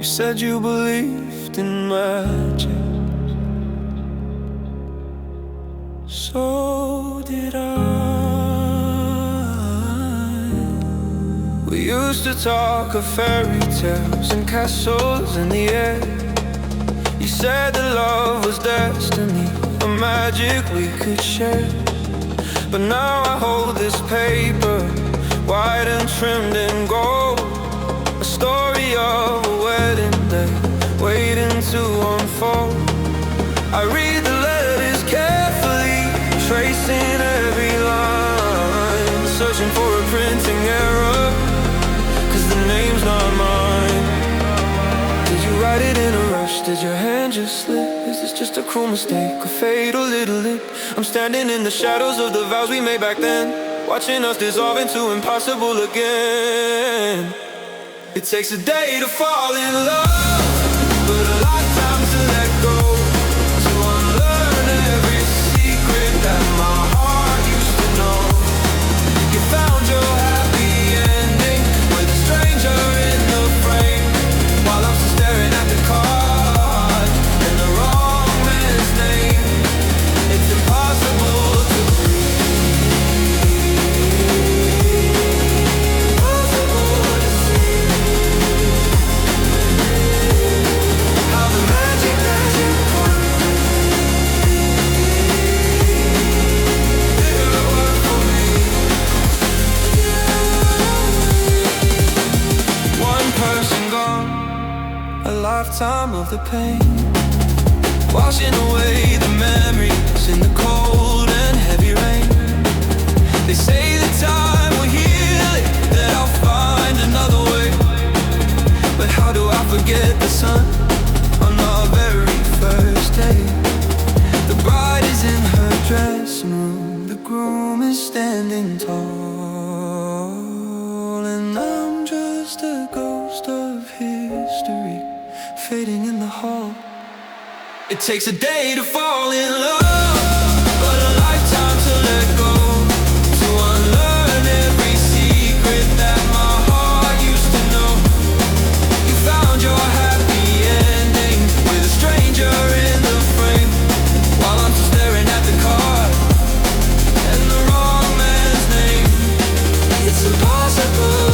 You said you believed in magic, so did I. We used to talk of fairy tales and castles in the air. You said that love was destiny, a magic we could share. But now I hold this paper, white and trimmed in gold, a story of a wedding day waiting to unfold. I read the letters carefully, tracing every line, searching for a printing error, 'cause the name's not mine. Did you write it in a rush? Did your hand just slip? Is this just a cruel mistake, a fatal little lip? I'm standing in the shadows of the vows we made back then, watching us dissolve into impossible again. It takes a day to fall in love, but a lifetime to let go, to unlearn every secret that my heart used to know. You found your happy ending with a stranger in the frame, while I'm still staring at the card and the wrong man's name. It's impossible to lifetime of the pain, washing away the memories in the cold and heavy rain. They say that time will heal it, that I'll find another way. But how do I forget the sun on our very first day? The bride is in her dressing room, the groom is standing tall, and I'm just a ghost of history fading in the hall. It takes a day to fall in love, but a lifetime to let go, to unlearn every secret that my heart used to know. You found your happy ending with a stranger in the frame, while I'm still staring at the card and the wrong man's name. It's impossible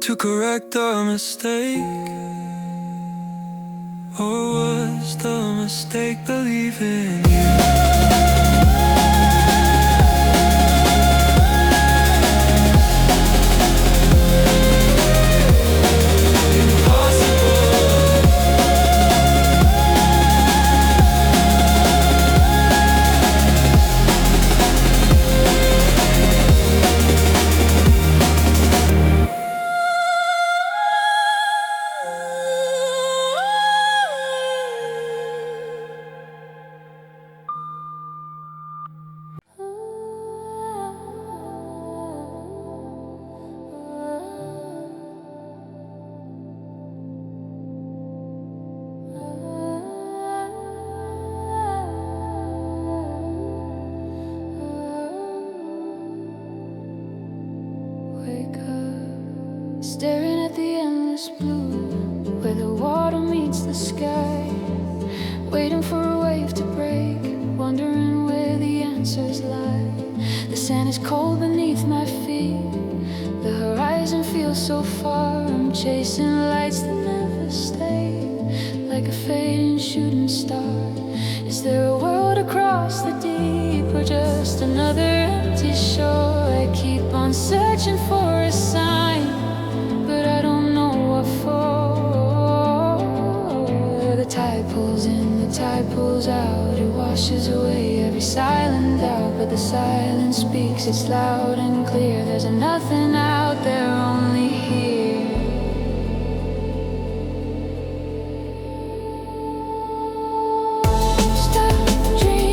to correct our mistake, or was the mistake believing you? Staring at the endless blue, where the water meets the sky, waiting for a wave to break, wondering where the answers lie. The sand is cold beneath my feet, the horizon feels so far. I'm chasing lights that never stay, like a fading shooting star. Is there a world across the deep, or just another empty shore? I keep on searching for a sign, but I don't know what for. The tide pulls in, the tide pulls out, it washes away every silent doubt. But the silence speaks, it's loud and clear. There's nothing out there, only here. Stop dreaming.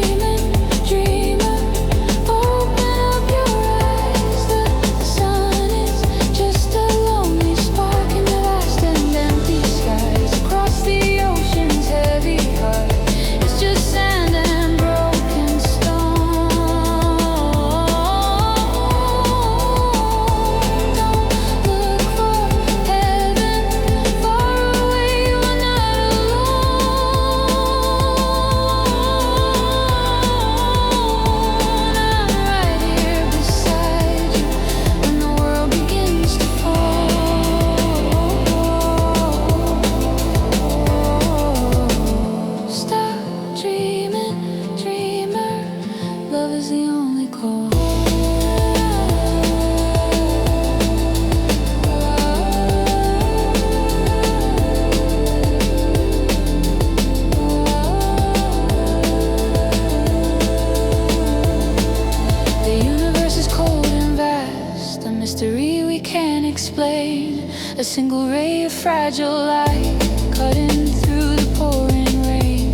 single ray of fragile light, cutting through the pouring rain.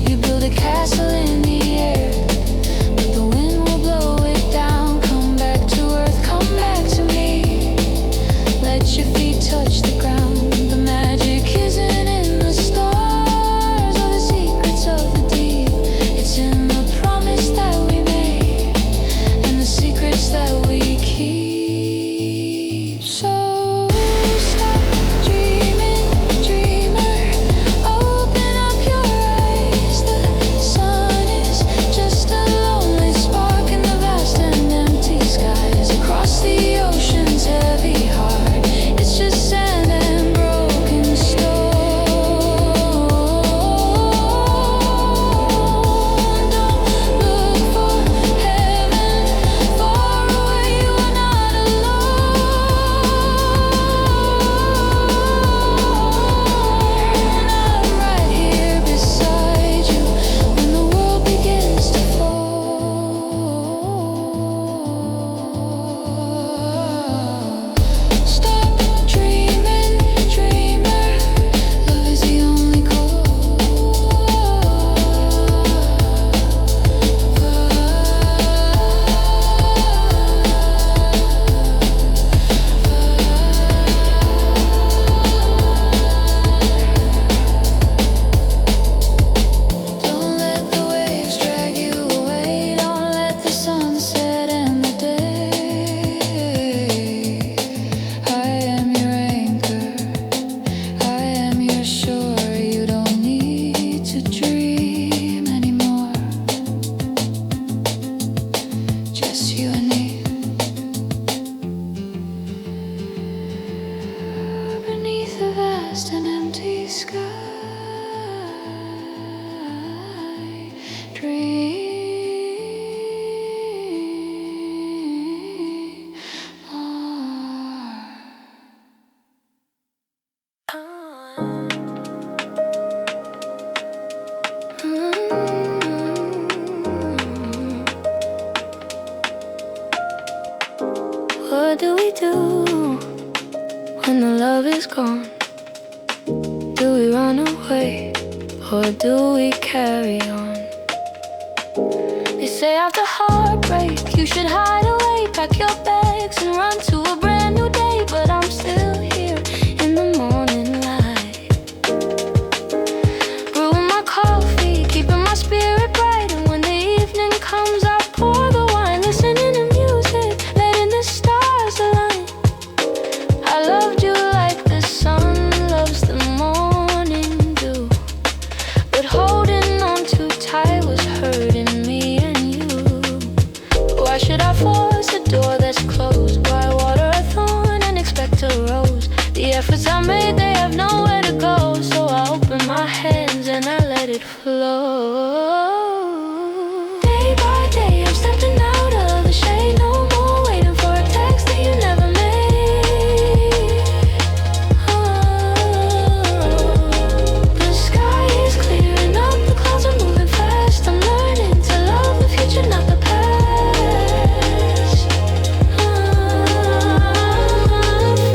You build a castle in the air, but the wind will blow it down. Come back to earth, come back to me. Let your feet touch the ground. The magic isn't in the stars or the secrets of the deep. It's in the promise that we made and the secrets that we keep. So stop dreaming, dreamer. Open up your eyes. The sun is just a lonely spark in the vast and empty skies. Across the ocean's heavy heart, it's just sand and broken stone. Don't look for heaven far away. You are not alone. I'm right here beside you when the world begins to fall. Stop dreaming, dreamer. Love is the only Don't let the waves drag you away. Don't let the sunset end the day. I am your anchor. I am your shore. You don't need to dream anymore. Just you and me. Beneath the vast and empty sky, dream more. What do we do when the love is gone? Do we run away or do we carry on? They say after heartbreak you should hide away, pack your bags and run to a brand new day. But I'm still here in the morning light, brewing my coffee, keeping my spirit bright. And when the evening comes, I pour the wine, listening to music, letting the stars align. I loved you like the sun loves the morning dew, but holding on too tight was hurting me and you. Why should I force a door that's closed? Why water a thorn and expect a rose? The efforts I made, they have nowhere to go. So I open my hands and I let it flow. Day by day I'm stepping out of the shade. No more waiting for a text that you never made. The sky is clearing up, the clouds are moving fast. I'm learning to love the future, not the past.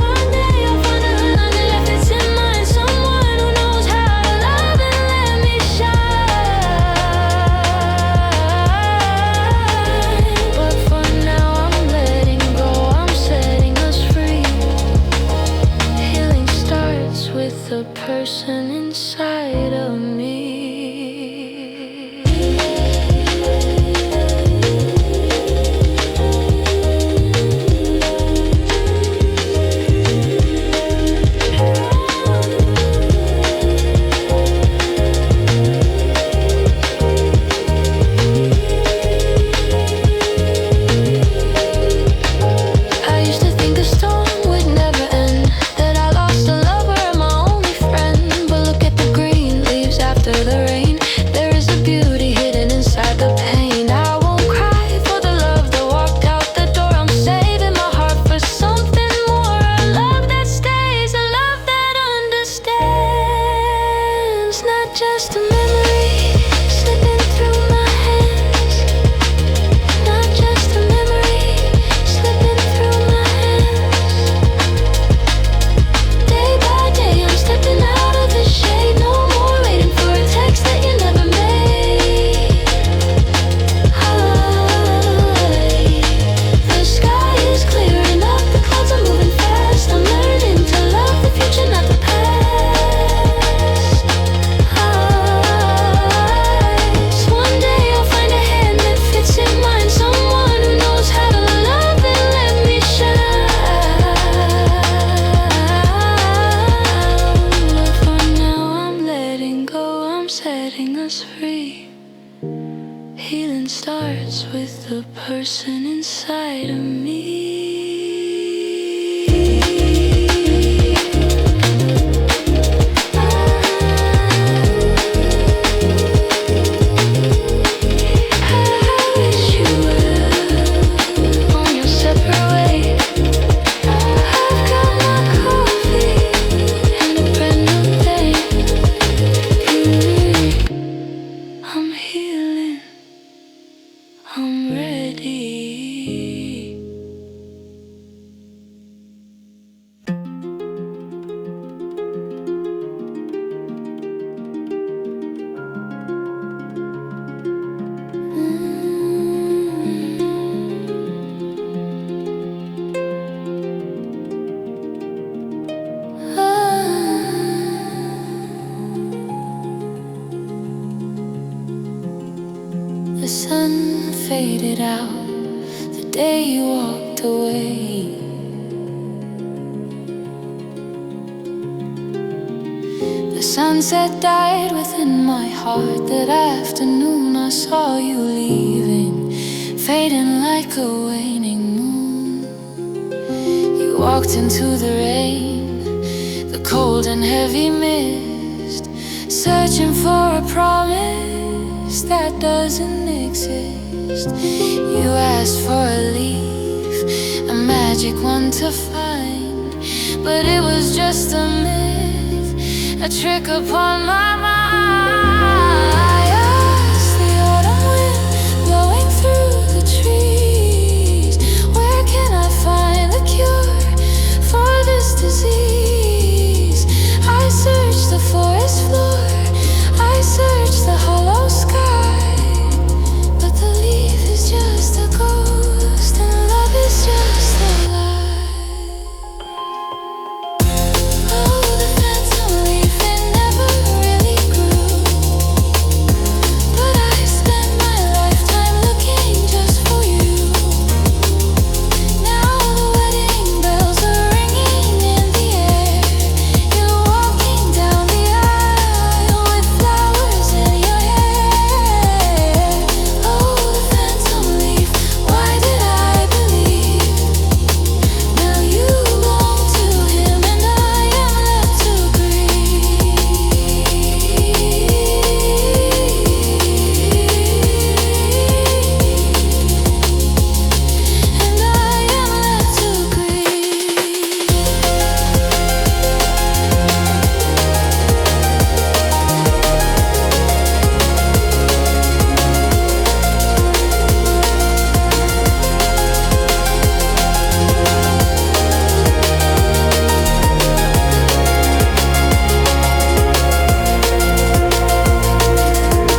One day I'll find a love that left its in mine. Someone who knows how to love and let me shine. But for now I'm letting go, I'm setting us free. Healing starts with the person inside of me. I used to think the storm would never end, that I lost a lover and my only friend. But look at the green leaves after the rain. setting us free. Healing starts with the person inside of me. I'm ready. The sun faded out the day you walked away. The sunset died within my heart. That afternoon I saw you leaving, fading like a waning moon. You walked into the rain, the cold and heavy mist, searching for a promise that doesn't exist. You asked for a leaf, a magic one to find, but it was just a myth, a trick upon my mind. I asked the autumn wind blowing through the trees, where can I find a cure for this disease? I searched the forest floor, I searched the hollow sky, but the leaf is just a ghost and love is just a lie. Oh, the phantom leaf, it never really grew, but I spent my lifetime looking just for you. Now the wedding bells are ringing in the air. You're walking down the aisle with flowers in your hair. Oh, the phantom leaf, why did I believe? Now you belong to him and I am left to grieve. And I am left to grieve.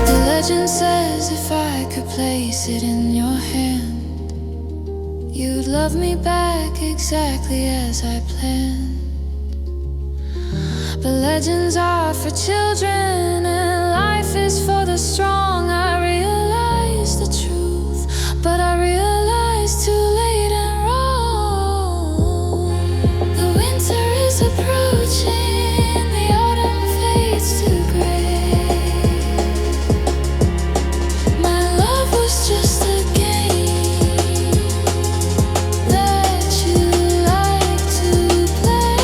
The legend says if I could place it in your hand, you'd love me back exactly as I planned. But legends are for children and life is for the strong. I realize the truth, but I realize too late and wrong. The winter is approaching, the autumn fades to gray. My love was just a game that you like to play.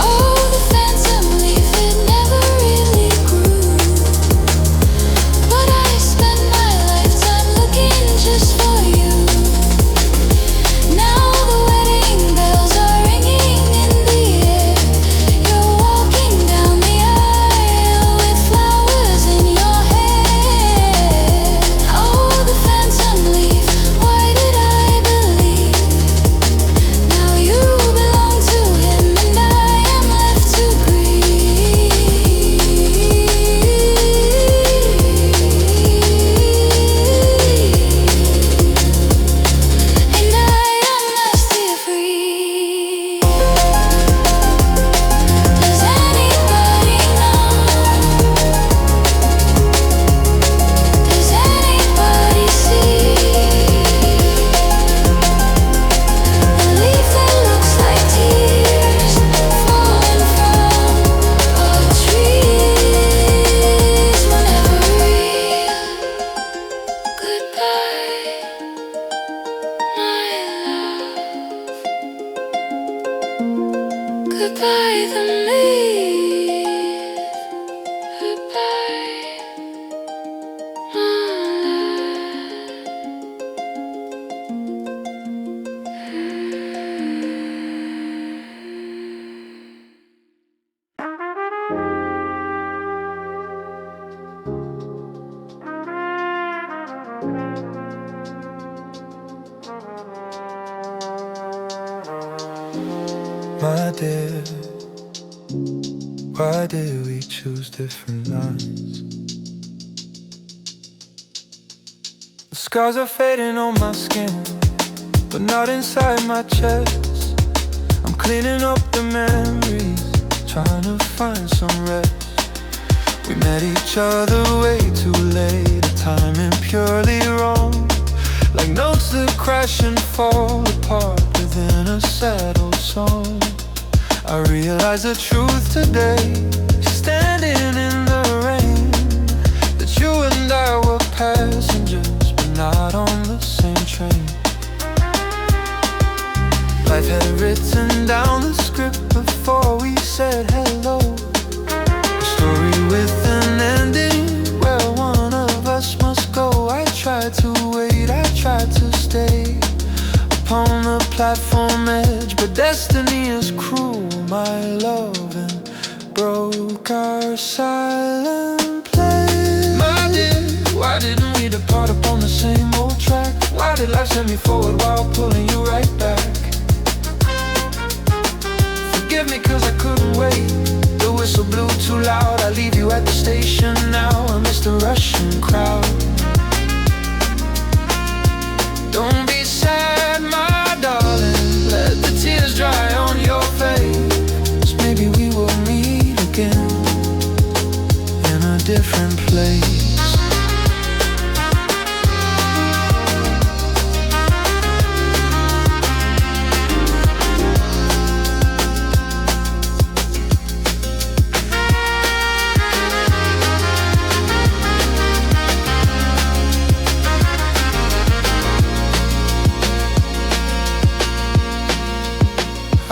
Oh, the Goodbye the myth. Goodbye my My dear, why did we choose different lines? The scars are fading on my skin, but not inside my chest. I'm cleaning up the memories, trying to find some rest. We met each other way too late, a timing purely wrong, like notes that crash and fall apart within a sad old song. I realize the truth today, standing in the rain, that you and I were passengers, but not on the same train. Life had written down the script before we said hello, a story with an ending where one of us must go. I tried to wait, I tried to stay upon the platform edge, but destiny is cruel, my love, and broke our silent play. My dear, why didn't we depart upon the same old track? Why did life send me forward while pulling you right back? Forgive me cause I couldn't wait, the whistle blew too loud. I leave you at the station now, I miss the rushing crowd. Don't be sad, my darling, let the tears dry on your face. Maybe we will meet again in a different place.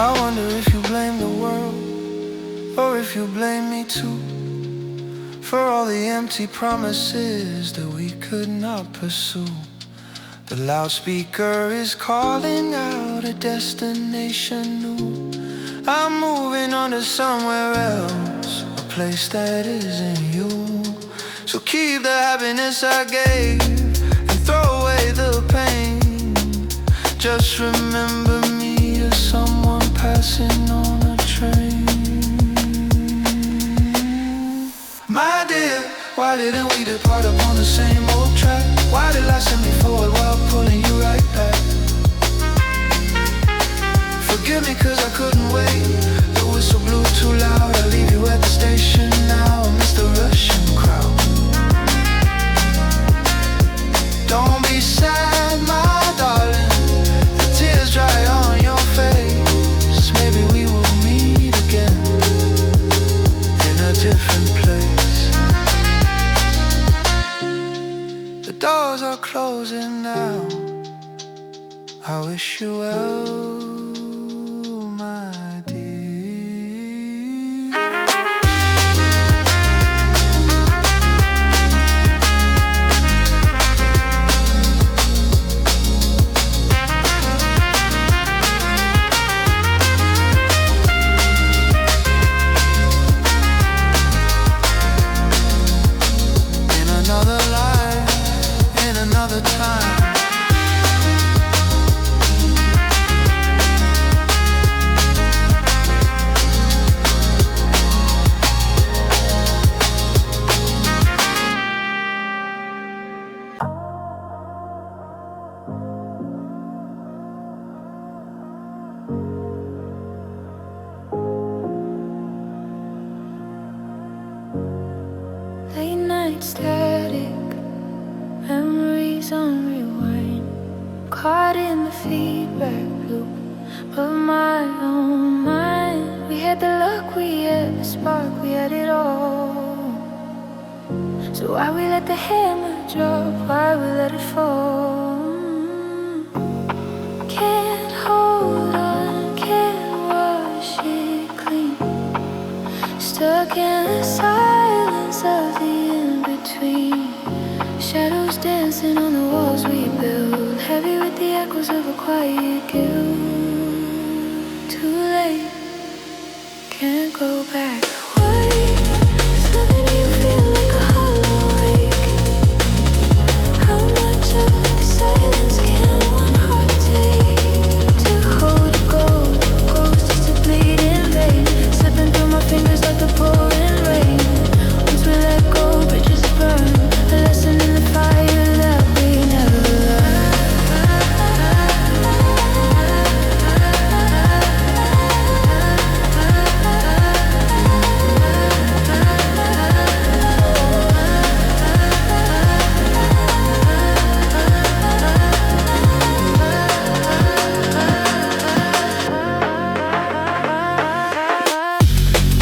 I wonder if you blame the world, or if you blame me too, for all the empty promises that we could not pursue. The loudspeaker is calling out a destination new. I'm moving on to somewhere else, a place that isn't you. So keep the happiness I gave and throw away the pain. Just remember me as someone passing on a train. My dear, why didn't we depart upon the same old track? Why did life send me forward while pulling you right back? Forgive me cause I couldn't wait, the whistle blew too loud. I leave you at the station now, I miss the rushing crowd. Don't be sad, my darling, the tears dry on your face. Maybe we will meet again in a different place. The doors are closing now, I wish you well, my dear. In another life, in another time. Late night static, memories on rewind, caught in the feedback loop of my own mind. We had the luck, we had the spark, we had it all. So why we let the hammer drop, why we let it fall? Can't hold on, can't wash it clean. in the silence of the in-between. Shadows dancing on the walls we build, heavy with the echoes of a quiet guilt. Too late, can't go back. Why does loving you feel like a hollow ache? How much of the silence can one heart take? To hold a ghost just to bleed in vain, slipping through my fingers like the pouring rain. Once we let go, bridges burn, a lesson in the fire that we never learned.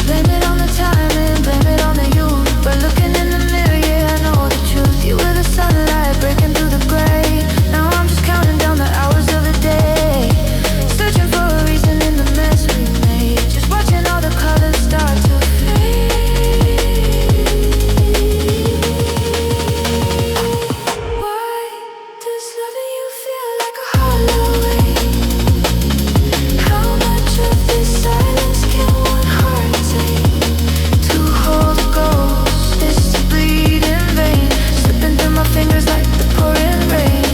Blame it on the timing, blame it on the youth. But looking in the mirror, yeah, I know the truth. You were the sunlight breaking through the gray. Now I'm just counting down the hours of the day, searching for a reason in the mess we made, just watching all the colors start to fade. Why does loving you feel like a hollow ache? How much of this silence can one heart take? To hold a ghost is to bleed in vain, slipping through my fingers like the pouring rain.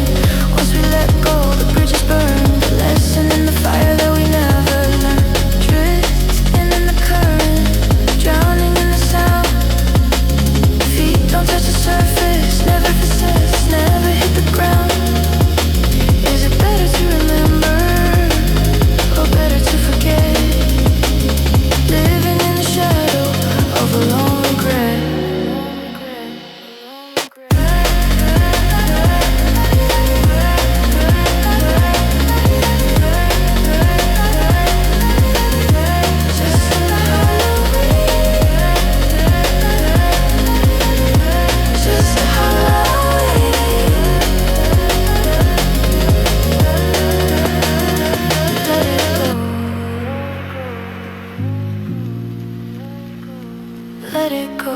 Once we let go, the bridges burn, the lesson in the fire that we never learned. Drifting in the current, drowning in the sound. Feet don't touch the surface, never possess, never hit the ground. Is it better to remember, or better to forget? Living in the shadow of a long regret. Just a let it go.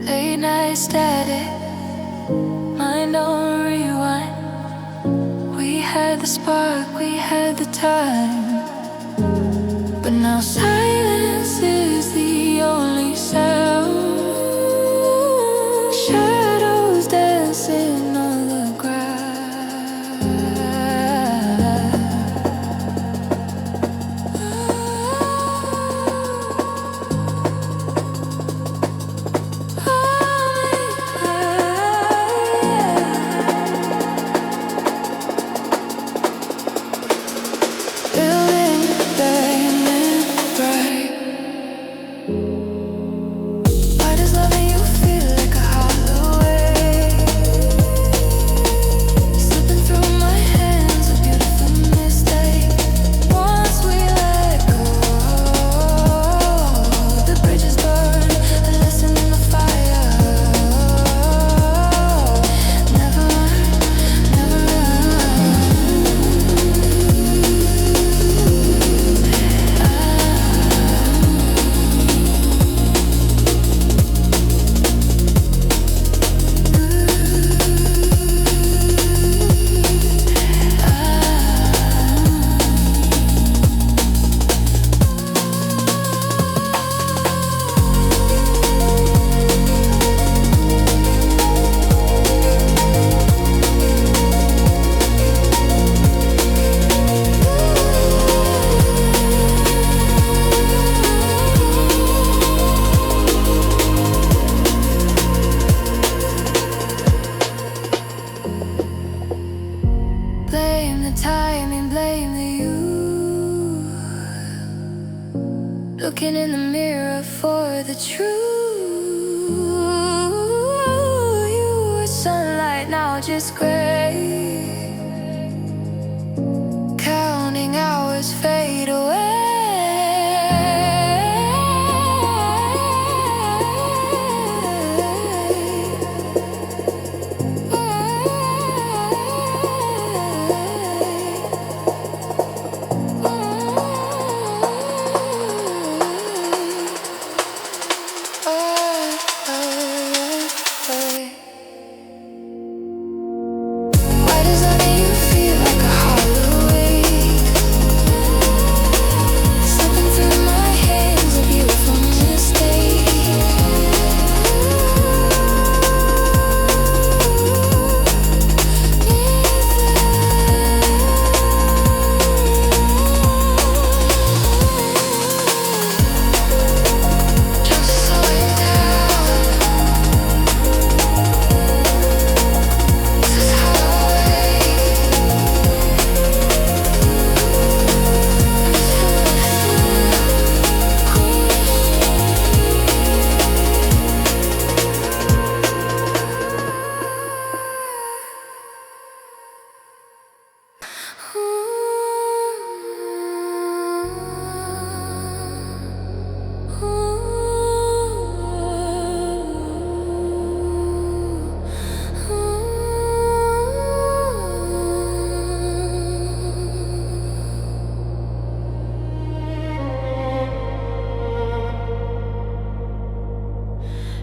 Late night static, mind on rewind. We had the spark, we had the time, but now silence is the only sound. Shadows dancing on the ground. Building, burning bright. Why does loving you feel like a hollow ache? Slipping through my hands, a beautiful mistake. Once we let go, the bridges burn, a lesson in the fire. Never run, never run. Blame the timing, blame the you. Looking in the mirror for the truth. You were sunlight, now just gray. Counting hours fade away. Why does loving you feel like a hollow ache? Slipping through my hands, a beautiful mistake. Just slow it down. This is how I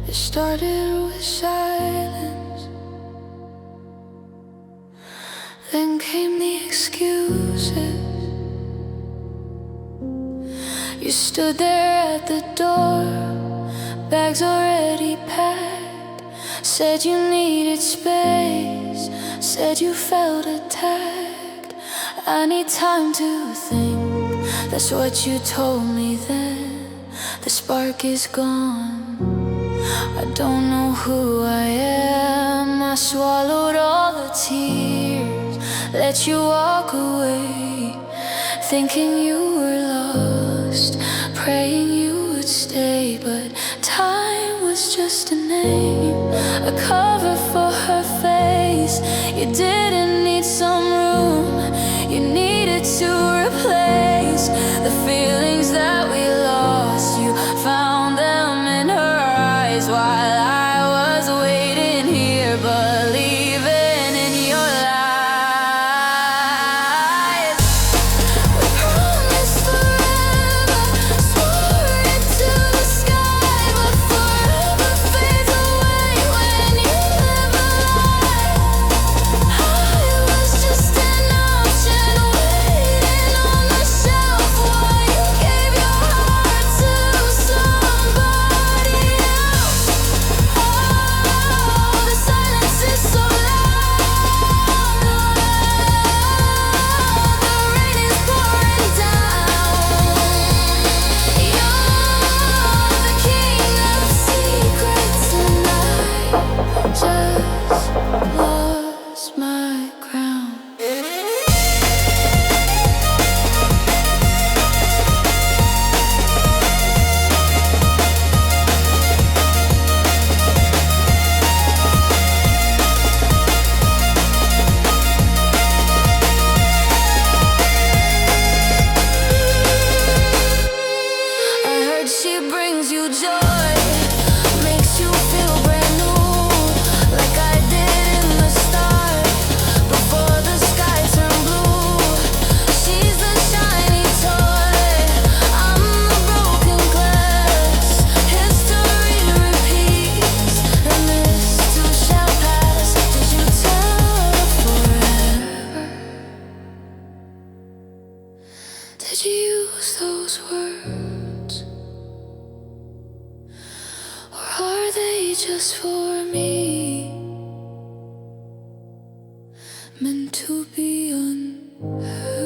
It started with silence, then came the excuses. You stood there at the door, bags already packed. Said you needed space, said you felt attacked. I need time to think, that's what you told me then. The spark is gone, I don't know who I am. I swallowed all the tears, let you walk away, thinking you were lost, praying you would stay. But time was just a name, a cover for her face. You didn't need some room, you needed to replace the feelings that we lost. You found them in her eyes while I was waiting here, believing in your lies. We promised forever, swore it to the sky, but forever fades away when you live a lie. I was just an option waiting on the shelf while you gave your heart to somebody else. Oh, the silence is so loud. The rain is pouring down. You're the king of secrets, and I just lost my crown. I heard she brings you joy, makes you feel brand new, like I did in the start, before the sky turned blue. She's the shiny toy, I'm the broken glass. History repeats, and this too shall pass. Did you tell her forever? Did you use those words? Or are they just for me, meant to be unheard?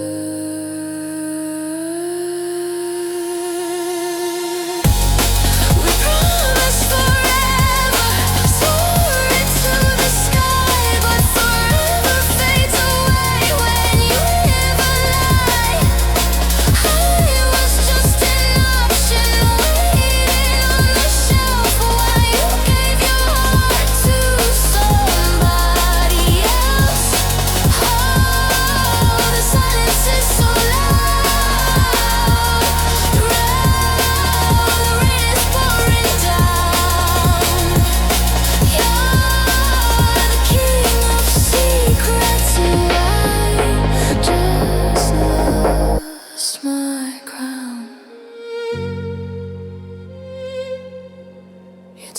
We promised forever, swore it to the sky, but forever fades away when you live a lie. I was just an option waiting on the shelf while you gave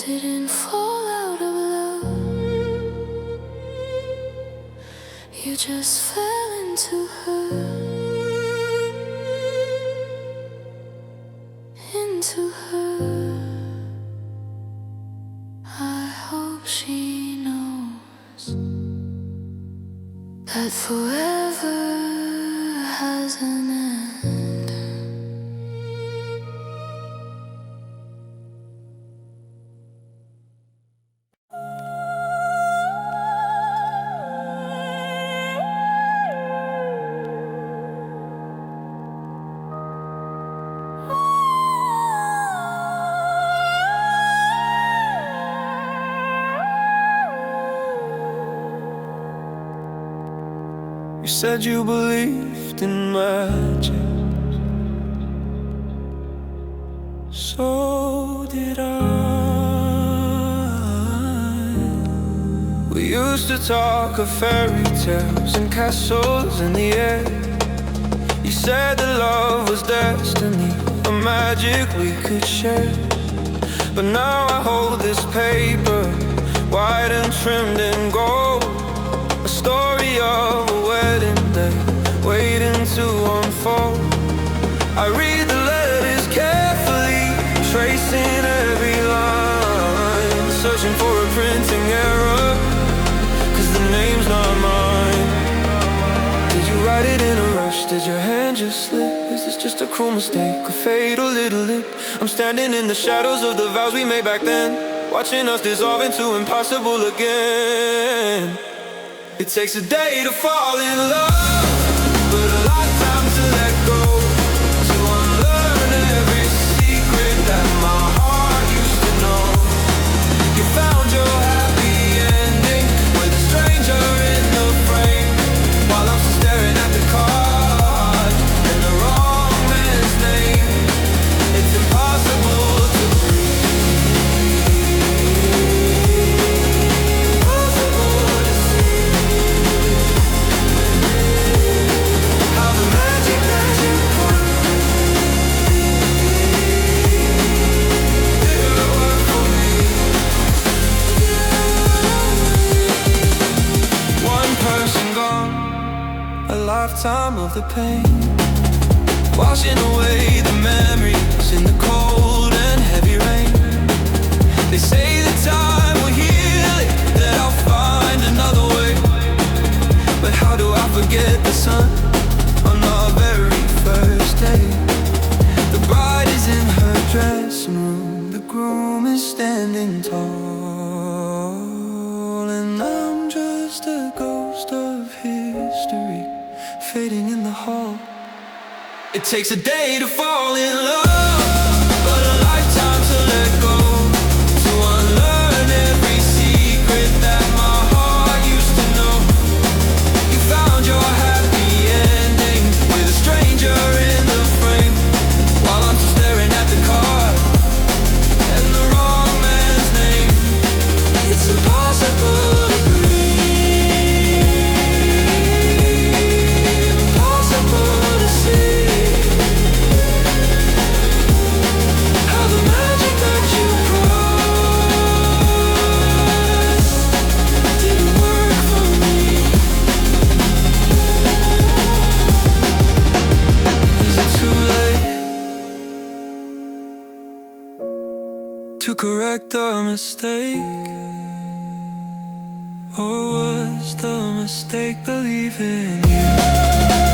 didn't fall out of love. You just fell into her, into her. I hope she knows that forever has an end. You said you believed in magic, so did I. We used to talk of fairy tales and castles in the air. You said that love was destiny, a magic we could share. But now I hold this paper, white and trimmed in gold, a story of a wedding day waiting to unfold. I read the letters carefully, tracing every line, searching for a printing error, 'cause the name's not mine. Did you write it in a rush? Did your hand just slip? Is this just a cruel mistake, a fatal little lip? I'm standing in the shadows of the vows we made back then, watching us dissolve into impossible again. It takes a day to fall in love, but a lifetime to let go, to unlearn every secret that my heart used to know. You found your happy ending with a stranger in the frame, while I'm still staring at the card and the wrong man's name. It's impossible to lifetime of the pain, washing away the memories in the cold and heavy rain. They say that time will heal it, that I'll find another way. But how do I forget the sun on our very first day? The bride is in her dressing room, the groom is standing tall, and I'm just a ghost of history fading in the hall. It takes a day to fall in love, but a lifetime to let go, to unlearn every secret that my heart used to know. You found your happy ending with a stranger in the frame, while I'm still staring at the card and the wrong man's name. It's impossible to correct our mistake? Or was the mistake believing you?